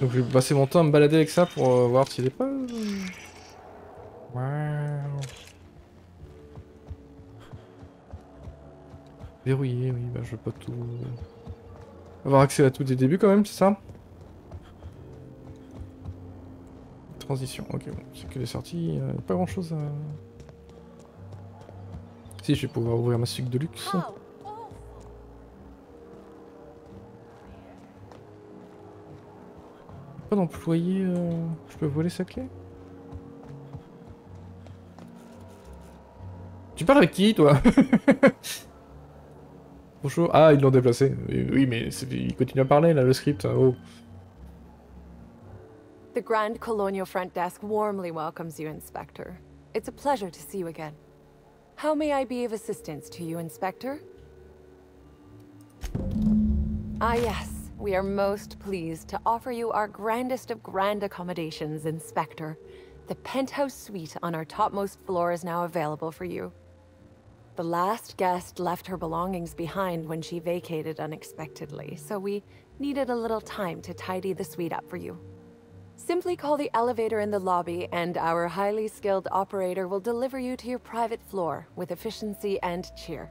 Donc je vais passer mon temps à me balader avec ça pour voir s'il est pas... Waouh. Verrouillé, oui, bah je veux pas tout... Avoir accès à tout dès le début quand même, c'est ça? Transition, ok, bon, c'est que les sorties, pas grand chose à... Si, je vais pouvoir ouvrir ma sucre de luxe. Pas d'employé, je peux voler sa clé? Tu parles avec qui, toi? Bonjour. Ah, ils l'ont déplacé. Oui, mais il continue à parler, là, le script. Oh. The Grand Colonial Front Desk warmly welcomes you, Inspector. It's a pleasure to see you again. How may I be of assistance to you, Inspector? Ah, yes. We are most pleased to offer you our grandest of grand accommodations, Inspector. The penthouse suite on our topmost floor is now available for you. The last guest left her belongings behind when she vacated unexpectedly, so we needed a little time to tidy the suite up for you. Simply call the elevator in the lobby, and our highly skilled operator will deliver you to your private floor with efficiency and cheer.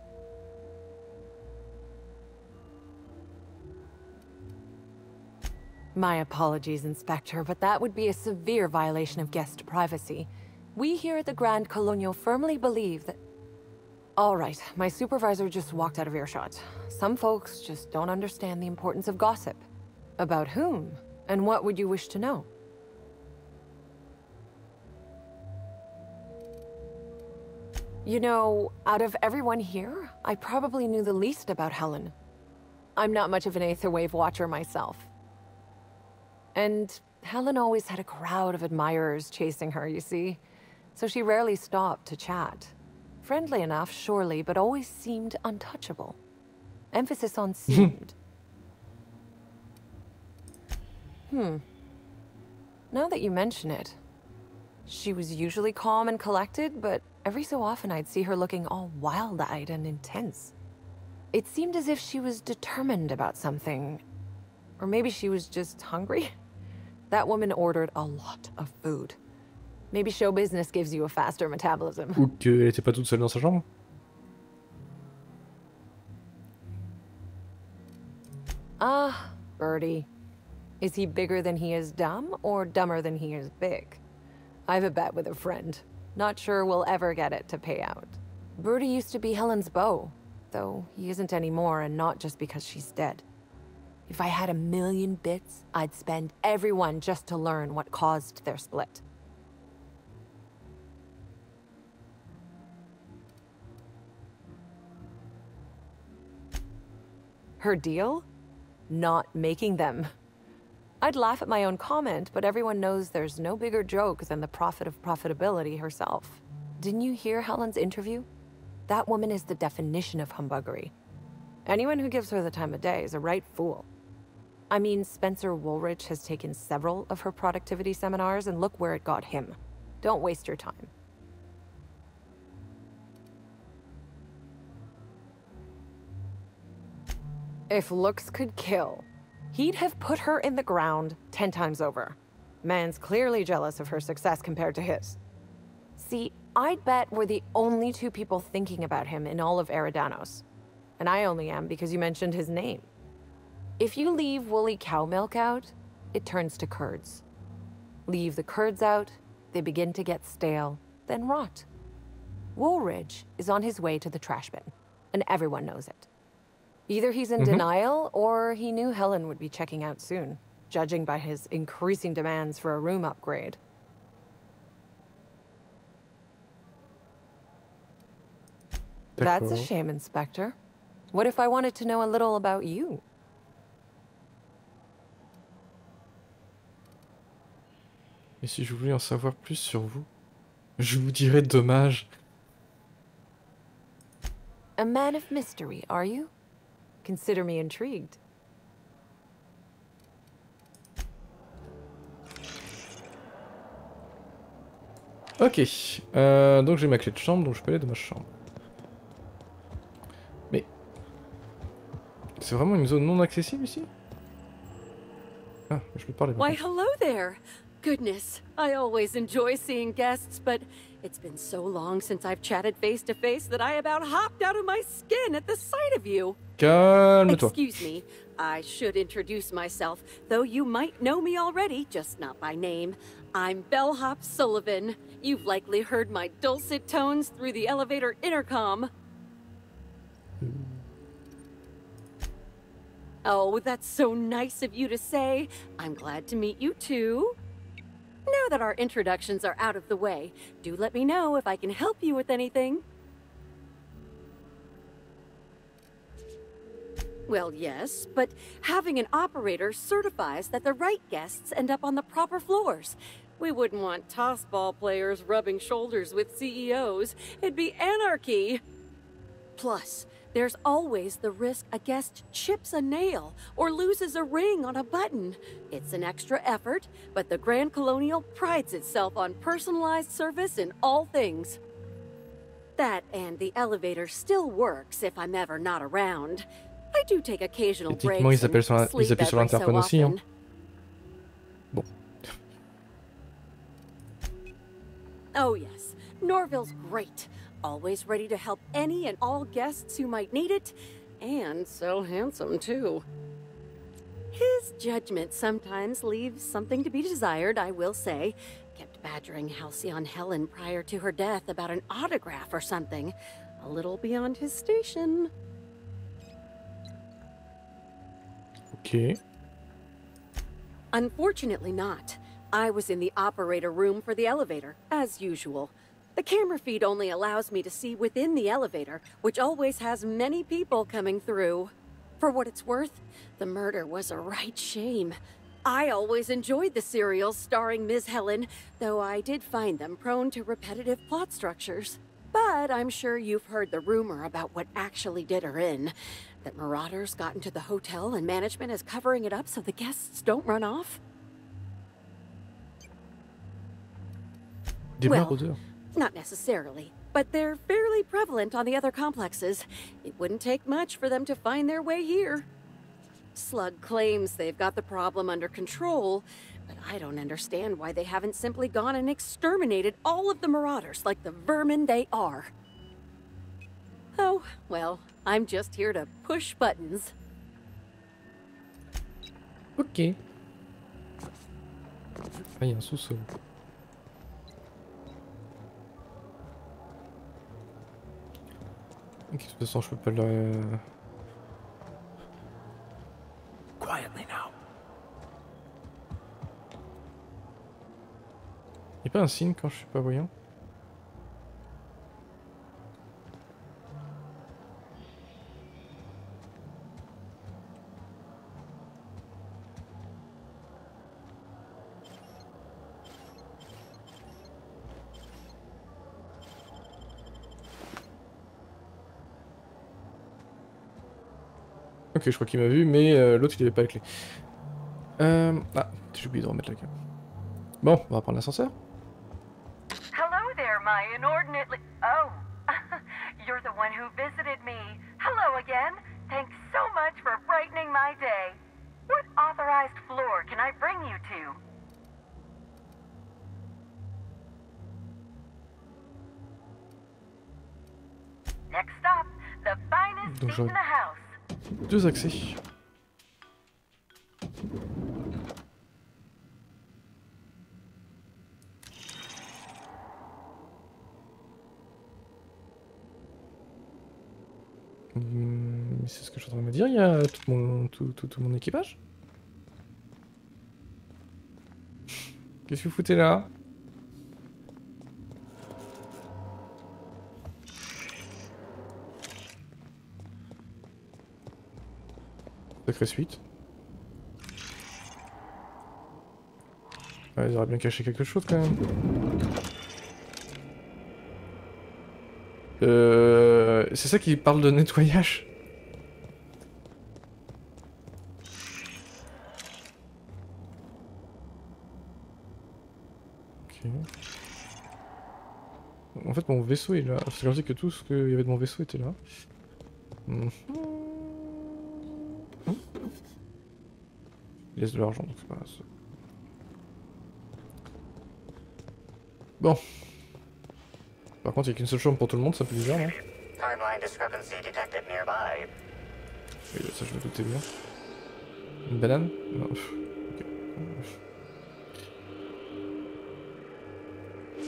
My apologies, Inspector, but that would be a severe violation of guest privacy. We here at the Grand Colonial firmly believe that... All right, my supervisor just walked out of earshot. Some folks just don't understand the importance of gossip. About whom? And what would you wish to know? You know, out of everyone here, I probably knew the least about Helen. I'm not much of an Aetherwave watcher myself. And Helen always had a crowd of admirers chasing her, you see. So she rarely stopped to chat. Friendly enough, surely, but always seemed untouchable. Emphasis on seemed. Now that you mention it, she was usually calm and collected, but every so often I'd see her looking all wild-eyed and intense. It seemed as if she was determined about something. Or maybe she was just hungry? That woman ordered a lot of food. Maybe show business gives you a faster metabolism. Ou qu'elle était pas toute seule dans sa chambre. Ah, Birdie. Is he bigger than he is dumb, or dumber than he is big? I've a bet with a friend. Not sure we'll ever get it to pay out. Birdie used to be Helen's beau, though he isn't anymore, and not just because she's dead. If I had 1,000,000 bits, I'd spend every one just to learn what caused their split. Her deal? Not making them. I'd laugh at my own comment, but everyone knows there's no bigger joke than the prophet of profitability herself. Didn't you hear Helen's interview? That woman is the definition of humbuggery. Anyone who gives her the time of day is a right fool. I mean, Spencer Woolrich has taken several of her productivity seminars, and look where it got him. Don't waste your time. If looks could kill, he'd have put her in the ground 10 times over. Man's clearly jealous of her success compared to his. See, I'd bet we're the only two people thinking about him in all of Eridanos. And I only am because you mentioned his name. If you leave woolly cow milk out, it turns to curds. Leave the curds out, they begin to get stale, then rot. Woolridge is on his way to the trash bin, and everyone knows it. Either he's in denial, or he knew Helen would be checking out soon, judging by his increasing demands for a room upgrade. That's a shame, Inspector. What if I wanted to know a little about you? Et si je voulais en savoir plus sur vous? Je vous dirais dommage. A man of mystery, are you? Consider me intrigued. Ok, donc j'ai ma clé de chambre, donc je peux aller dans ma chambre. Mais... c'est vraiment une zone non accessible ici? Ah, je peux parler Why, maintenant. hello there. Goodness, I always enjoy seeing guests, but it's been so long since I've chatted face to face that I about hopped out of my skin at the sight of you. Calme-toi. Excuse me, I should introduce myself, though you might know me already, just not by name. I'm Bellhop Sullivan. You've likely heard my dulcet tones through the elevator intercom. Oh, that's so nice of you to say. I'm glad to meet you too. Now that our introductions are out of the way, do let me know if I can help you with anything. Well, yes, but having an operator certifies that the right guests end up on the proper floors. We wouldn't want tossball players rubbing shoulders with CEOs. It'd be anarchy. Plus, there's always the risk a guest chips a nail or loses a ring on a button. It's an extra effort, but the Grand Colonial prides itself on personalized service in all things. That and the elevator still works if I'm ever not around. I do take occasional Techniquement, ils breaks and appuient sleep sur every so l'interphone aussi, hein. often. Bon. Oh yes, Norville's great. Always ready to help any and all guests who might need it. And so handsome, too. His judgment sometimes leaves something to be desired, I will say. Kept badgering Halcyon Helen prior to her death about an autograph or something. A little beyond his station. Ok. Unfortunately not. I was in the operator room for the elevator, as usual. The camera feed only allows me to see within the elevator, which always has many people coming through. For what it's worth, the murder was a right shame. I always enjoyed the serials starring Ms. Helen, though I did find them prone to repetitive plot structures. But I'm sure you've heard the rumor about what actually did her in. That marauders got into the hotel and management is covering it up so the guests don't run off. Des Well, maraudeurs. not necessarily, but they're fairly prevalent on the other complexes. It wouldn't take much for them to find their way here. Slug claims they've got the problem under control, but I don't understand why they haven't simply gone and exterminated all of the marauders like the vermin they are. Oh, well, I'm just here to push buttons. Ok. Ah, il y a un sous-sol. Ok, de toute façon, je peux pas le... Quietly now. Y'a pas un signe quand je suis pas voyant? Ok, je crois qu'il m'a vu, mais l'autre il avait pas la clé. Ah, j'ai oublié de remettre la clé. Bon, on va prendre l'ascenseur. Hello there, my inordinately... Oh, you're the one who visited me. Hello again. Thanks so much for brightening my day. What authorized floor can I bring you to? Next stop, the finest Donc seat in the house. deux accès. C'est ce que je suis en train de me dire, il y a tout mon équipage. Qu'est-ce que vous foutez là? Sacrée suite. Ouais, ils auraient bien caché quelque chose quand même. C'est ça qui parle de nettoyage. Ok. En fait mon vaisseau est là. C'est comme si que tout ce qu'il y avait de mon vaisseau était là. laisse de l'argent, donc c'est pas... Bon. Par contre, il n'y a qu'une seule chambre pour tout le monde, c'est un peu bizarre, non? Timeline discrepancy detected nearby. Oui, ça je me doutais bien. Une banane? Non. Ok.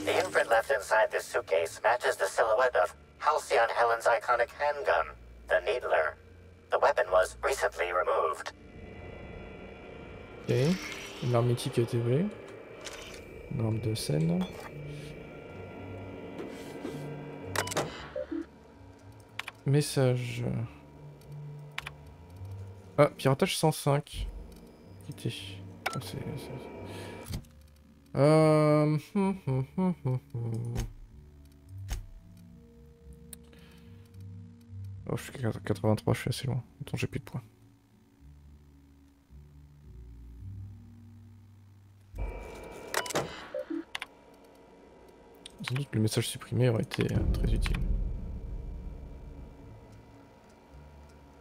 The imprint left inside this suitcase matches the silhouette of Halcyon Helen's iconic handgun, the Needler. The weapon was recently removed. Ok. Une arme mythique a été volée. Une arme de scène. Message. Ah, piratage 105. Quitter. Ah, c'est... Oh, je suis à 83, je suis assez loin. Attends, j'ai plus de points. Sans doute que le message supprimé aurait été très utile.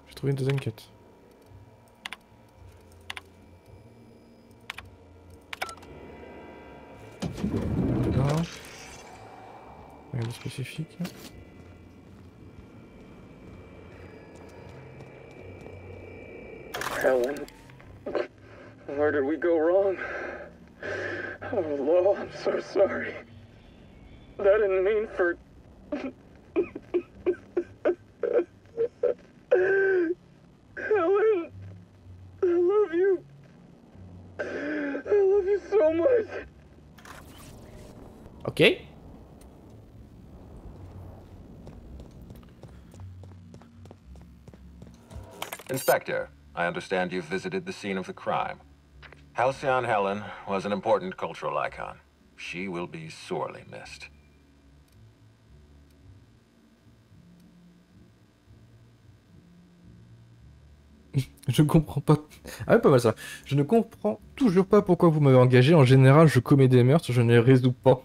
J'ai trouvé une deuxième quête. Là. Rien de spécifique. Helen, where did we go wrong? Oh, Lo, I'm so sorry. That didn't mean for... Helen, I love you. I love you so much. Ok. Inspector, I understand you've visited the scene of the crime. Halcyon Helen was an important cultural icon. She will be sorely missed. Je ne comprends pas... Ah ouais, pas mal ça. Je ne comprends toujours pas pourquoi vous m'avez engagé. En général, je commets des meurtres, je ne les résous pas.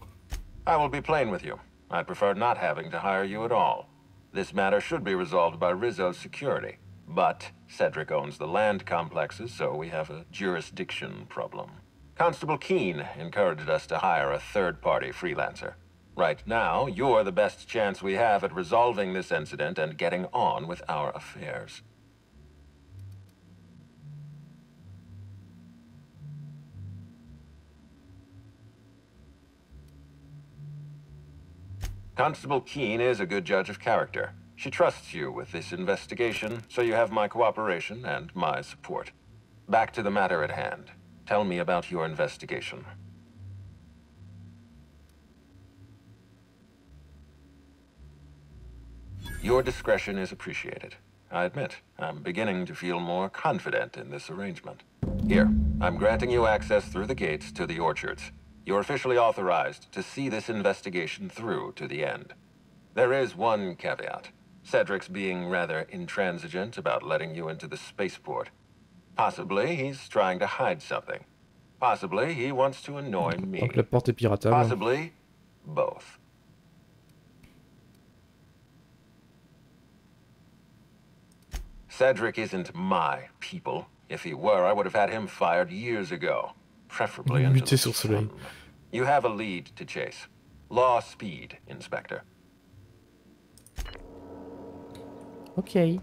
I will be plain with you. I'd prefer not having to hire you at all. This matter should be resolved by Rizzo's security. But Cedric owns the land complexes, so we have a jurisdiction problem. Constable Keene encouraged us to hire a third-party freelancer. Right now, you're the best chance we have at resolving this incident and getting on with our affairs. Constable Keene is a good judge of character. She trusts you with this investigation, so you have my cooperation and my support. Back to the matter at hand. Tell me about your investigation. Your discretion is appreciated. I admit, I'm beginning to feel more confident in this arrangement. Here, I'm granting you access through the gates to the orchards. You're officially authorized to see this investigation through to the end. There is one caveat. Cedric's being rather intransigent about letting you into the spaceport. Possibly he's trying to hide something. Possibly he wants to annoy me. Donc la porte est piratable. Possibly both. Cedric isn't my people. If he were, I would have had him fired years ago. Preferably into the sun. You have a lead to chase. Law speed, Inspector. Ok.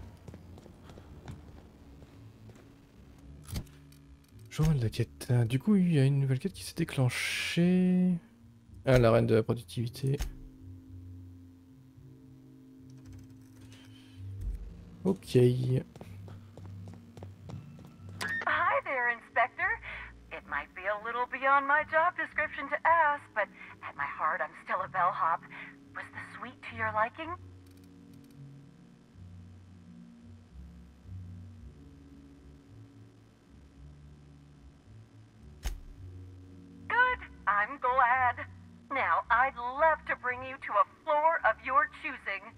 Journal de la quête. Du coup, il y a une nouvelle quête qui s'est déclenchée. Ah, la reine de la productivité. Ok. Hi there, Inspector. It might be a little beyond my job description to ask, but at my heart, I'm still a bellhop. Was the suite to your liking? Good. I'm glad. Now, I'd love to bring you to a floor of your choosing.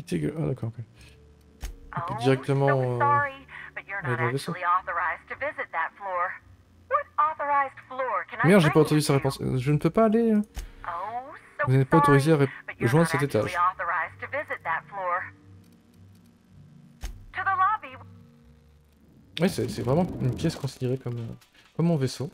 Ah d'accord, ok. Oh, Directement, so sorry, but you're not dans le vaisseau. actually authorized to visit that floor. What authorized floor Merde, j'ai pas autorisé sa réponse. Je ne peux pas aller... Vous n'êtes pas autorisé à rejoindre cet étage. Oui, c'est vraiment une pièce considérée comme mon vaisseau.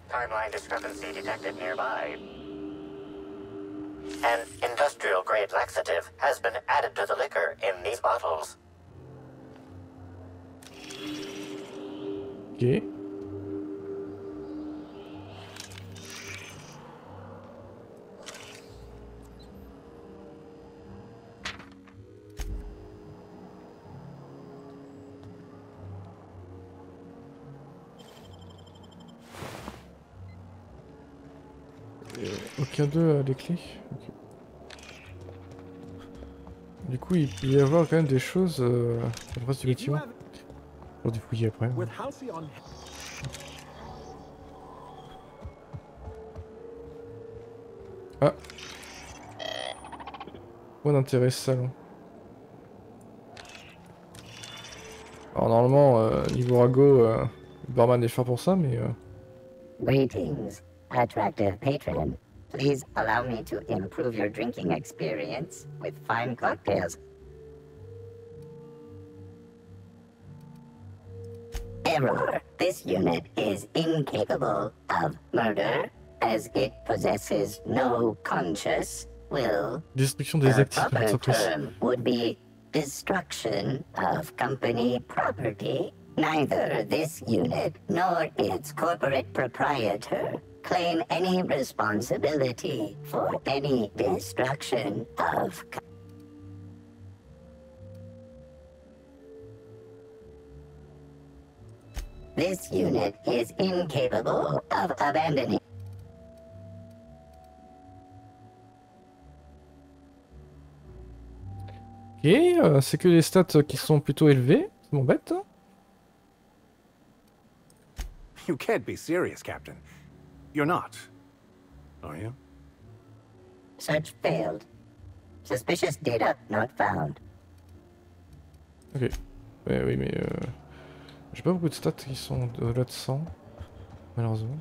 Timeline discrepancy detected nearby. An industrial-grade laxative has been added to the liquor in these bottles. Ok. Aucun d'eux a les clés. Okay. Du coup, il peut y avoir quand même des choses dans le reste du bâtiment. Pour dépouiller après. Ah. Point d'intérêt salon. Alors normalement, niveau rago, le barman est fort pour ça, mais... Greetings, attractive patron. Please allow me to improve your drinking experience with fine cocktails. Error. This unit is incapable of murder, as it possesses no conscious will. Destruction des actifs de l'entreprise. The proper term would be destruction of company property. Neither this unit nor its corporate proprietor claim any responsibility for any destruction of... This unit is incapable of abandoning... Ok, c'est que les stats qui sont plutôt élevés, ça m'embête. You can't be serious, Captain. You're not, are you? Search failed. Suspicious data not found. Ok. Ouais, oui, mais j'ai pas beaucoup de stats qui sont au-delà de 100, malheureusement.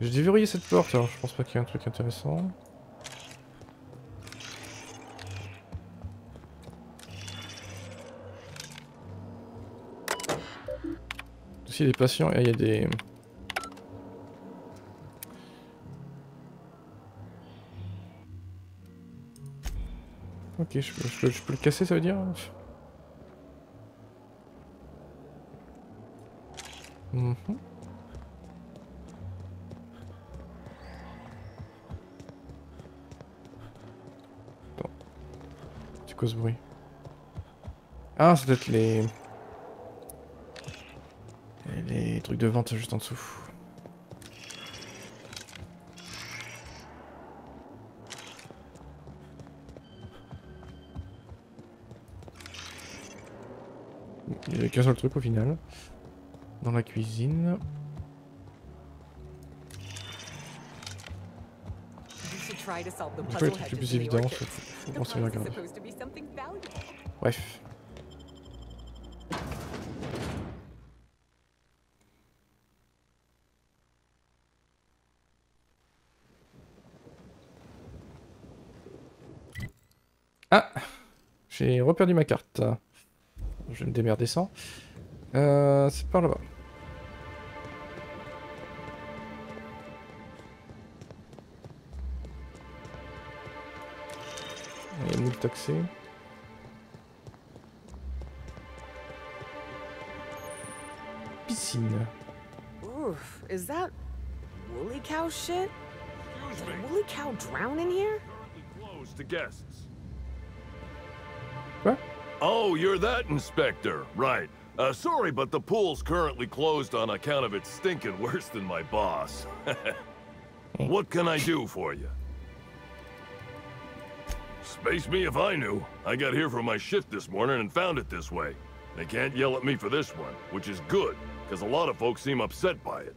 J'ai déverrouillé cette porte, alors je pense pas qu'il y ait un truc intéressant. Aussi des patients, et il y a des... Ok, je peux le casser, ça veut dire? Mhm. Attends. C'est quoi ce bruit? Ah, c'est peut-être les trucs de vente juste en dessous. Il n'y avait qu'un seul truc au final. Dans la cuisine. Je peux être le plus évident, faut penser à regarder. Bref. Ah! J'ai reperdu ma carte. Je vais me démerder sans. C'est par là-bas. Il y a moule taxé. Piscine. Oof, is that woolly cow shit? Did a woolly cow drown in here? Closed to guests. What? Oh, you're that inspector, right. Sorry, but the pool's currently closed on account of it stinking worse than my boss. What can I do for you? Space me if I knew. I got here from my shift this morning and found it this way. They can't yell at me for this one, which is good, because a lot of folks seem upset by it.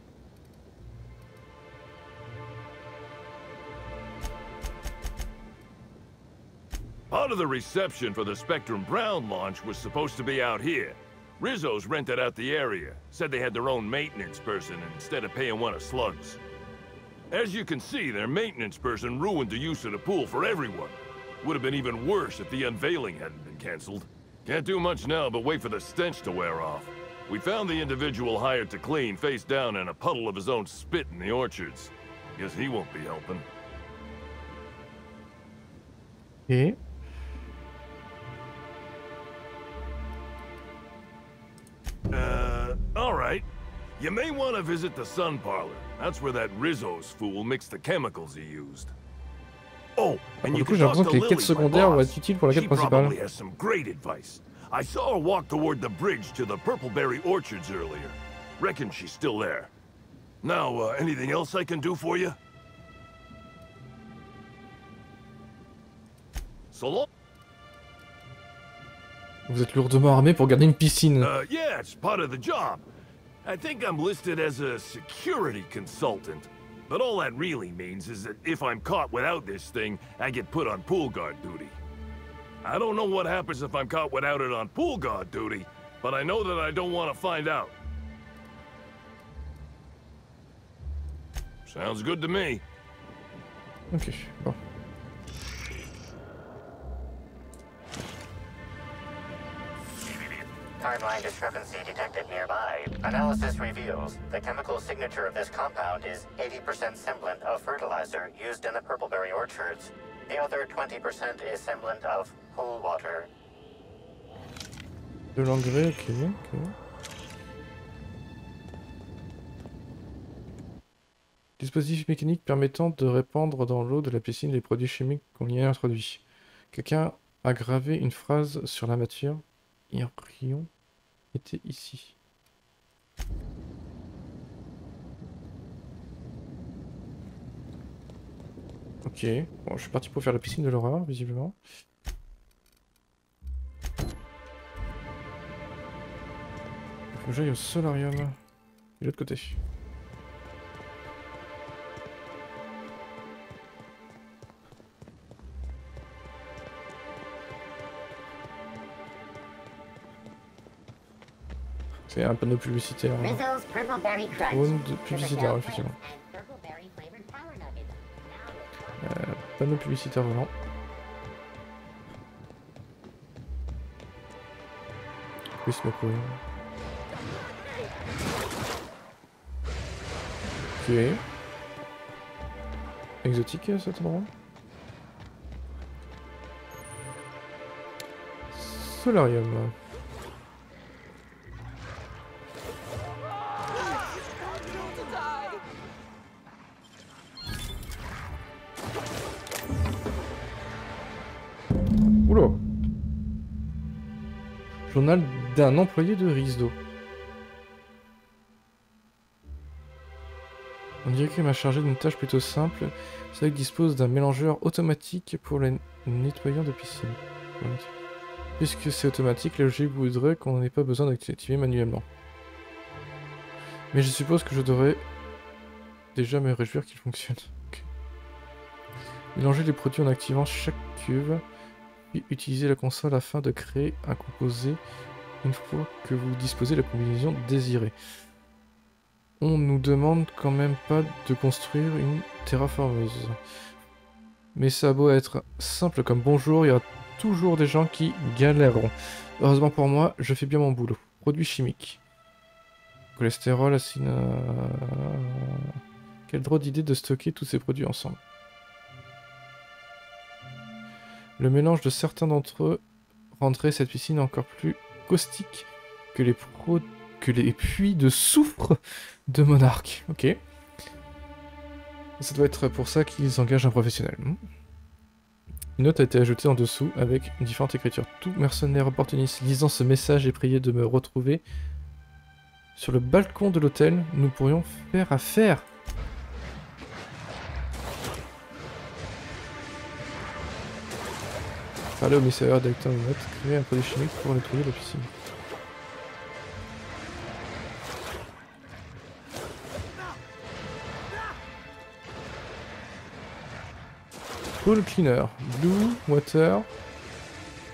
Part of the reception for the Spectrum Brown launch was supposed to be out here. Rizzo's rented out the area, said they had their own maintenance person instead of paying one of Slug's. As you can see, their maintenance person ruined the use of the pool for everyone. Would have been even worse if the unveiling hadn't been cancelled. Can't do much now but wait for the stench to wear off. We found the individual hired to clean face down in a puddle of his own spit in the orchards. Guess he won't be helping. Et... Alright. You may want to visit the sun parlor. That's where that Rizzo's fool mixed the chemicals he used. Oh, and Du you coup, can j'ai talk l'impression to que les Lily, quêtes my secondaires vont boss. être utiles pour la quête She principale. probably has some great advice. I saw her walk toward the bridge to the Purpleberry Orchards earlier. Reckon she's still there. Now, anything else I can do for you? So long. Vous êtes lourdement armé pour garder une piscine. Yeah, it's part of the job. I think I'm listed as a security consultant. But all that really means is that if I'm caught without this thing, I get put on pool guard duty. I don't know what happens if I'm caught without it on pool guard duty, but I know that I don't want to find out. Sounds good to me. Ok, bon. Timeline discrepancy detected nearby. Analysis reveals the chemical signature of this compound is 80% semblant of fertilizer used in the Purpleberry orchards. The other 20% is semblant of pool water. De l'engrais, ok, ok. Dispositif mécanique permettant de répandre dans l'eau de la piscine les produits chimiques qu'on y a introduits. Quelqu'un a gravé une phrase sur la matière. Irion était ici. Ok, bon, je suis parti pour faire la piscine de l'horreur, visiblement. Il faut que j'aille au solarium. De l'autre côté. C'est un panneau publicitaire. Drone de publicitaire, effectivement. Panneau publicitaire volant. Oui, c'est pas Ok. Exotique cet endroit. Solarium. Oula. Journal d'un employé de Rizzo. On dirait qu'il m'a chargé d'une tâche plutôt simple. C'est vrai qu'il dispose d'un mélangeur automatique pour les nettoyants de piscine. Puisque c'est automatique, la logique voudrait qu'on n'ait pas besoin d'activer manuellement. Mais je suppose que je devrais déjà me réjouir qu'il fonctionne. Okay. Mélanger les produits en activant chaque cuve, puis utiliser la console afin de créer un composé une fois que vous disposez de la combinaison désirée. On nous demande quand même pas de construire une terraformeuse. Mais ça a beau être simple comme bonjour, il y aura toujours des gens qui galèreront. Heureusement pour moi, je fais bien mon boulot. Produits chimiques. Cholestérol, acide... Quelle drôle d'idée de stocker tous ces produits ensemble. Le mélange de certains d'entre eux rendrait cette piscine encore plus caustique que les puits de soufre de Monarque. Ok. Ça doit être pour ça qu'ils engagent un professionnel. Une note a été ajoutée en dessous avec différentes écritures. Tout mercenaire opportuniste lisant ce message est prié de me retrouver sur le balcon de l'hôtel. Nous pourrions faire affaire. Parlez au messager d'acteur de note, créer un produit chimique pour nettoyer la piscine. Pool cleaner, blue, water,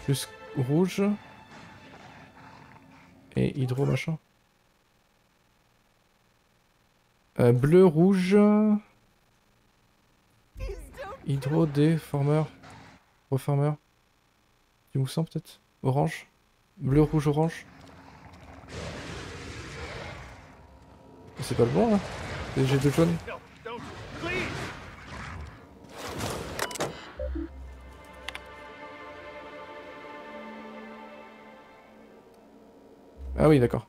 Plus rouge. Et hydro machin. Bleu, rouge. Hydro, déformeur. Reformeur. Du moussant peut-être. Orange. Bleu, rouge, orange. C'est pas le bon là. J'ai deux jaunes. Ah oui, d'accord.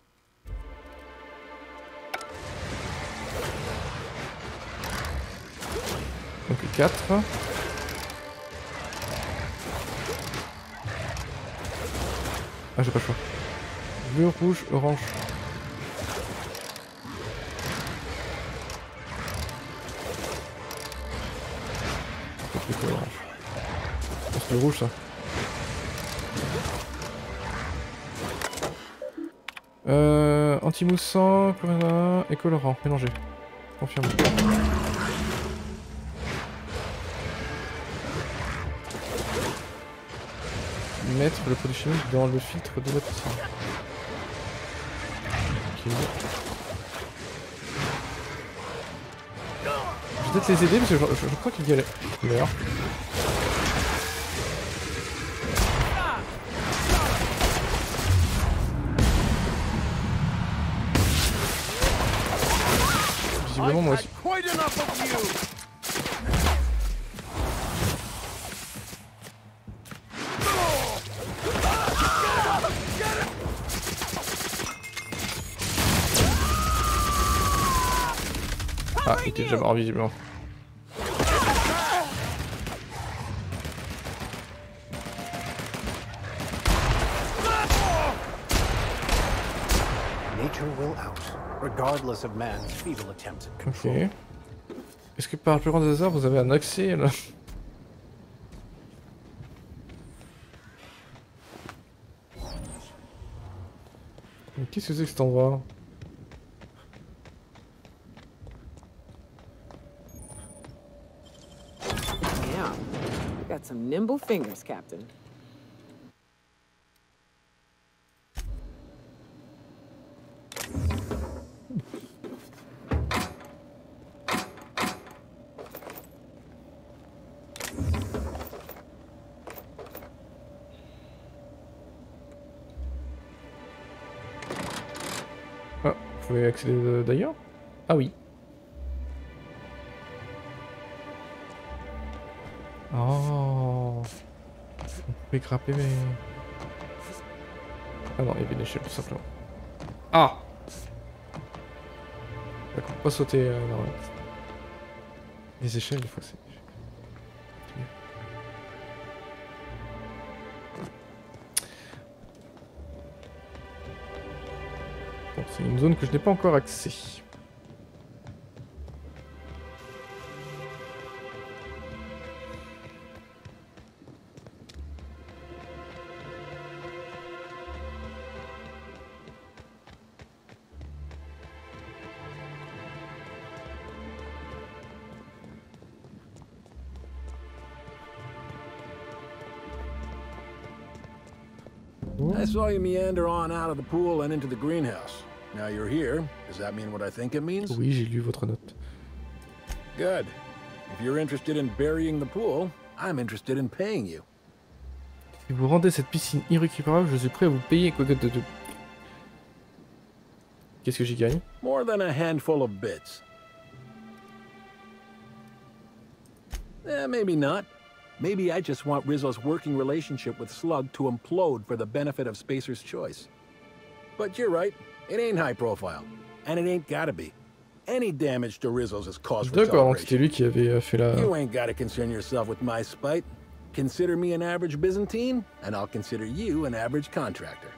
Donc 4. Ah, j'ai pas le choix. Bleu, rouge, orange. C'est orange. C'est le rouge ça. Anti-moussant, chlorina et colorant, mélangé. Confirme. Mettre le produit chimique dans le filtre de la piscine. Ok. Je vais peut-être les aider parce que je crois qu'ils galèrent. Meurt. Visiblement moi aussi. Ah, il était déjà mort visiblement. Nature will out, regardless of man's feeble attempts at control. Ok. Est-ce que par le plus grand des hasards vous avez un accès là? Mais qu'est-ce que c'est que cet endroit? Yeah, you got some nimble fingers, Captain. Ah, vous pouvez accéder d'ailleurs? Ah oui. Oh. On pouvait grimper mais... Ah non, il y avait une échelle tout simplement. Ah. D'accord, on peut pas sauter non. Les échelles des fois c'est... Bon, c'est une zone que je n'ai pas encore accès. I saw you meander on out of the pool and into the greenhouse. Now you're here. Does that mean what I think it means? Oui, j'ai lu votre note. Good. If you're interested in burying the pool, I'm interested in paying you. Si vous rendez cette piscine irrécupérable, je suis prêt à vous payer quoi que de... Qu'est-ce que j'y gagne? More than a handful of bits. Maybe not. Maybe I just want Rizzo's working relationship with Slug to implode for the benefit of Spacer's choice. But you're right, it ain't high profile. And it ain't gotta be. Any damage to Rizzo's is cause for D'accord, donc c'était lui qui avait fait la... You ain't gotta concern yourself with my spite. Consider me an average Byzantine, and I'll consider you an average contractor.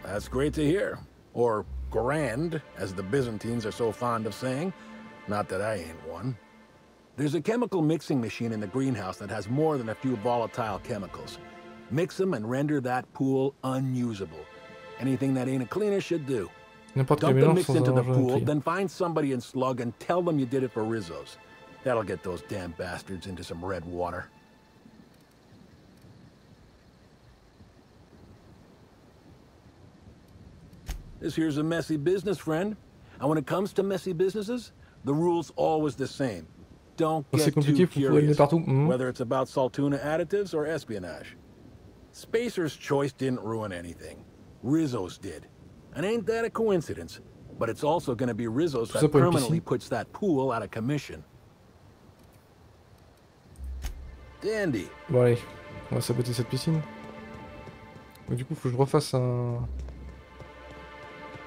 That's great to hear. Or grand, as the Byzantines are so fond of saying. Not that I ain't one. There's a chemical mixing machine in the greenhouse that has more than a few volatile chemicals. Mix them and render that pool unusable. Anything that ain't a cleaner should do. N'importe quel Dump the mélange mix sans into the avoir pool, intrigue. then find somebody in Slug and tell them you did it for Rizzo's. That'll get those damn bastards into some red water. This here's a messy business, friend. And when it comes to messy businesses, the rule's always the same. Don't get too curious, whether it's about Saltuna additives or espionage. Spacer's choice didn't ruin anything. Rizzo's did. And ain't that a coincidence? But it's also gonna be Rizzo's that permanently puts that pool out of commission. Dandy. Bon allez, on va saboter cette piscine. Donc, du coup, faut que je refasse un...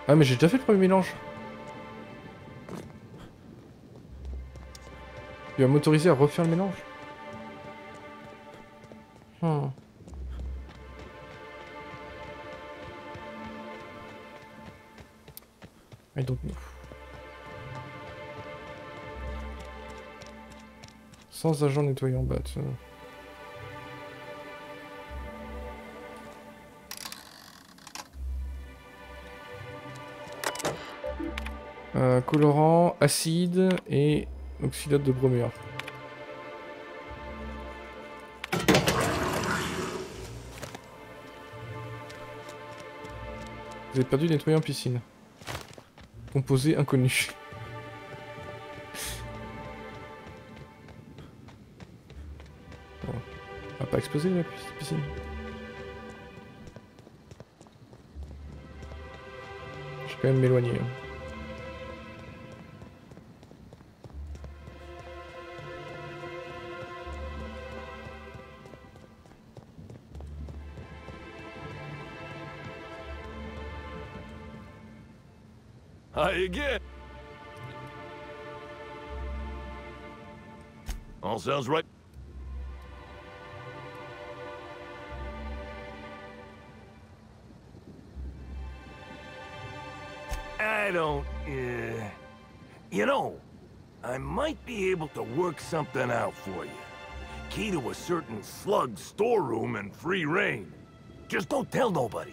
Ah mais j'ai déjà fait le premier mélange. Il va m'autoriser à refaire le mélange. I don't know. Sans agent nettoyant batte. Colorant, acide et oxydate de bromure. Vous avez perdu nettoyant piscine. Composé inconnu. Bon. On va pas exploser la piscine. Je vais quand même m'éloigner. Hi again. All sounds right. I don't, you know, I might be able to work something out for you. Key to a certain slug storeroom and free reign. Just don't tell nobody.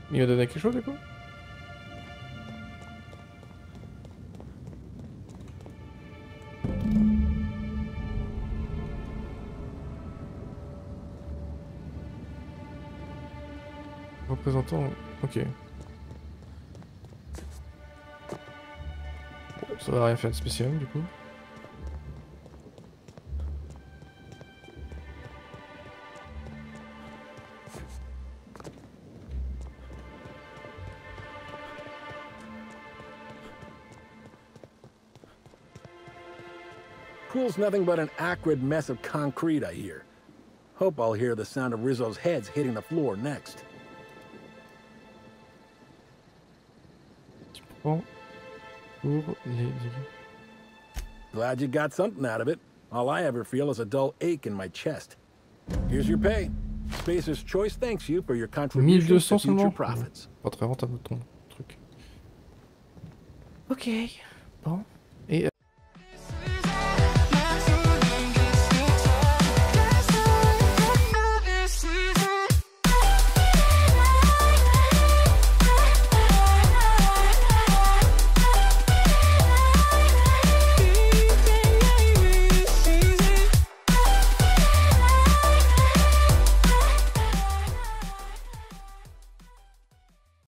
Il va donner quelque chose du coup? Représentant... Ok. Bon, ça va rien faire de spécial du coup. Pool's nothing but an acrid mess of concrete, I hear. Hope I'll hear the sound of Rizzo's heads hitting the floor next. Pour les... Glad you got something out of it. All I ever feel is a dull ache in my chest. Here's your pay. Spacer's Choice thanks you for your contribution to future profits. Pas très rentable ton truc. Ok. Bon.